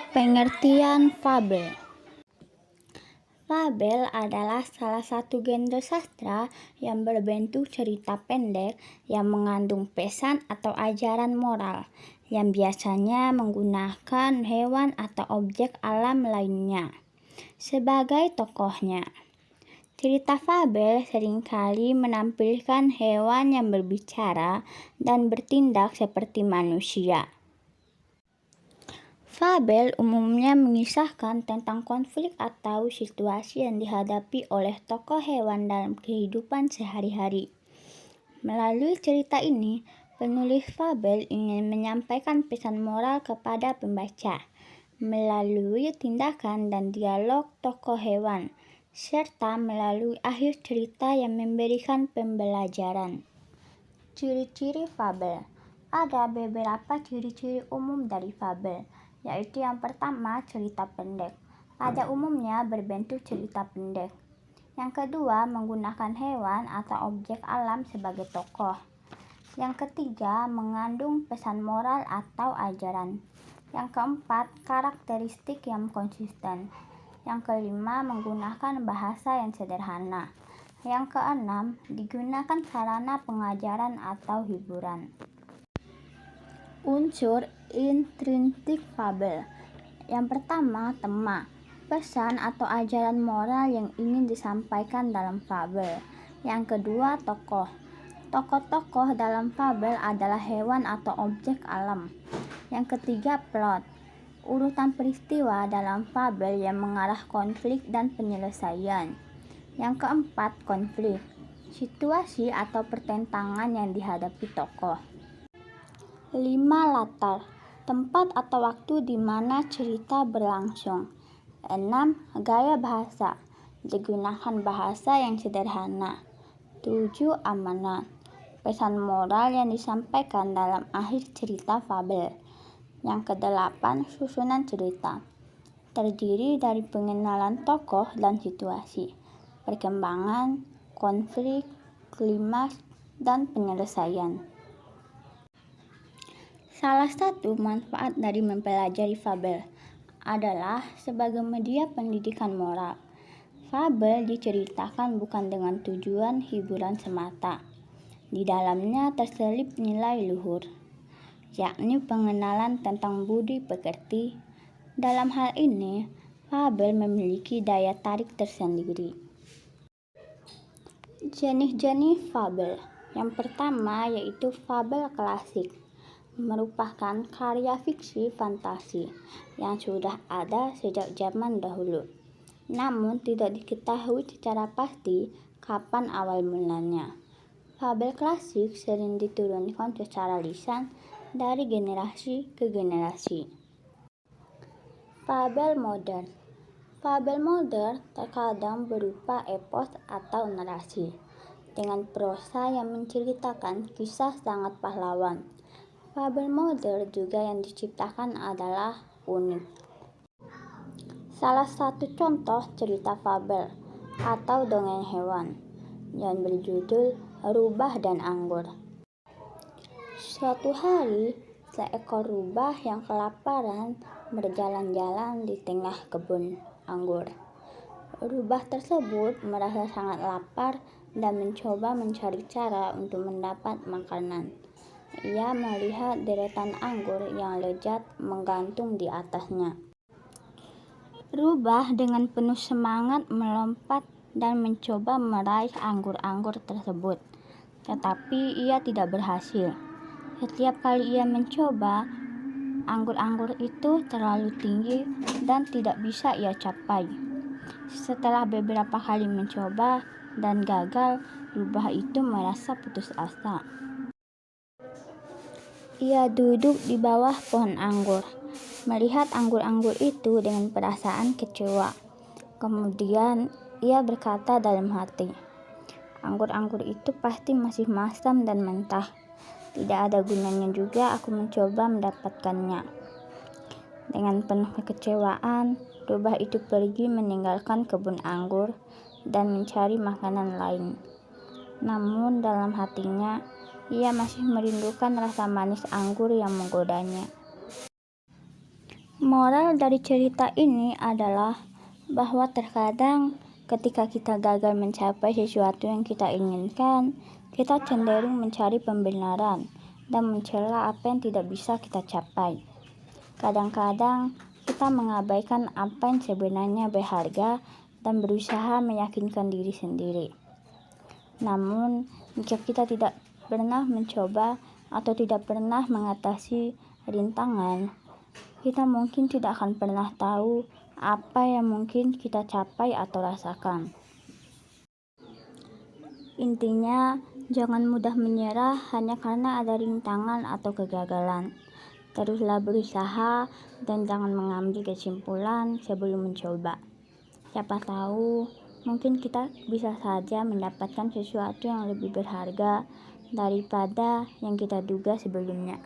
Pengertian fabel. Fabel adalah salah satu genre sastra yang berbentuk cerita pendek yang mengandung pesan atau ajaran moral, yang biasanya menggunakan hewan atau objek alam lainnya sebagai tokohnya. Cerita fabel seringkali menampilkan hewan yang berbicara dan bertindak seperti manusia. Fabel umumnya mengisahkan tentang konflik atau situasi yang dihadapi oleh tokoh hewan dalam kehidupan sehari-hari. Melalui cerita ini, penulis fabel ingin menyampaikan pesan moral kepada pembaca melalui tindakan dan dialog tokoh hewan, serta melalui akhir cerita yang memberikan pembelajaran. Ciri-ciri fabel. Ada beberapa ciri-ciri umum dari fabel, yaitu yang pertama, cerita pendek. Pada umumnya berbentuk cerita pendek. Yang kedua, menggunakan hewan atau objek alam sebagai tokoh. Yang ketiga, mengandung pesan moral atau ajaran. Yang keempat, karakteristik yang konsisten. Yang kelima, menggunakan bahasa yang sederhana. Yang keenam, digunakan sarana pengajaran atau hiburan. Unsur intrinsik fabel. Yang pertama, tema, pesan atau ajaran moral yang ingin disampaikan dalam fabel. Yang kedua, tokoh. Tokoh-tokoh dalam fabel adalah hewan atau objek alam. Yang ketiga, plot, urutan peristiwa dalam fabel yang mengarah konflik dan penyelesaian. Yang keempat, konflik, situasi atau pertentangan yang dihadapi tokoh. 5. Latar, tempat atau waktu di mana cerita berlangsung. 6. Gaya bahasa, digunakan bahasa yang sederhana. 7. Amanat, pesan moral yang disampaikan dalam akhir cerita fabel. Yang kedelapan, susunan cerita, terdiri dari pengenalan tokoh dan situasi, perkembangan, konflik, klimaks, dan penyelesaian. Salah satu manfaat dari mempelajari fabel adalah sebagai media pendidikan moral. Fabel diceritakan bukan dengan tujuan hiburan semata. Di dalamnya terselip nilai luhur, yakni pengenalan tentang budi pekerti. Dalam hal ini, fabel memiliki daya tarik tersendiri. Jenis-jenis fabel. Yang pertama yaitu fabel klasik, merupakan karya fiksi fantasi yang sudah ada sejak zaman dahulu. Namun tidak diketahui secara pasti kapan awal mulanya. Fabel klasik sering diturunkan secara lisan dari generasi ke generasi. Fabel modern. Fabel modern terkadang berupa epos atau narasi dengan prosa yang menceritakan kisah sangat pahlawan. Fabel modern juga yang diciptakan adalah unik. Salah satu contoh cerita fabel atau dongeng hewan yang berjudul Rubah dan Anggur. Suatu hari, seekor rubah yang kelaparan berjalan-jalan di tengah kebun anggur. Rubah tersebut merasa sangat lapar dan mencoba mencari cara untuk mendapat makanan. Ia melihat deretan anggur yang lezat menggantung di atasnya. Rubah dengan penuh semangat melompat dan mencoba meraih anggur-anggur tersebut, tetapi ia tidak berhasil. Setiap kali ia mencoba, anggur-anggur itu terlalu tinggi dan tidak bisa ia capai. Setelah beberapa kali mencoba dan gagal, rubah itu merasa putus asa. Ia duduk di bawah pohon anggur, melihat anggur-anggur itu dengan perasaan kecewa. Kemudian ia berkata dalam hati, anggur-anggur itu pasti masih masam dan mentah. Tidak ada gunanya juga aku mencoba mendapatkannya. Dengan penuh kekecewaan, rubah itu pergi meninggalkan kebun anggur dan mencari makanan lain. Namun dalam hatinya, ia masih merindukan rasa manis anggur yang menggodanya. Moral dari cerita ini adalah bahwa terkadang ketika kita gagal mencapai sesuatu yang kita inginkan, kita cenderung mencari pembenaran dan mencela apa yang tidak bisa kita capai. Kadang-kadang kita mengabaikan apa yang sebenarnya berharga dan berusaha meyakinkan diri sendiri. Namun, jika kita tidak pernah mencoba atau tidak pernah mengatasi rintangan, kita mungkin tidak akan pernah tahu apa yang mungkin kita capai atau rasakan. Intinya, jangan mudah menyerah hanya karena ada rintangan atau kegagalan. Teruslah berusaha dan jangan mengambil kesimpulan sebelum mencoba. Siapa tahu, mungkin kita bisa saja mendapatkan sesuatu yang lebih berharga daripada yang kita duga sebelumnya.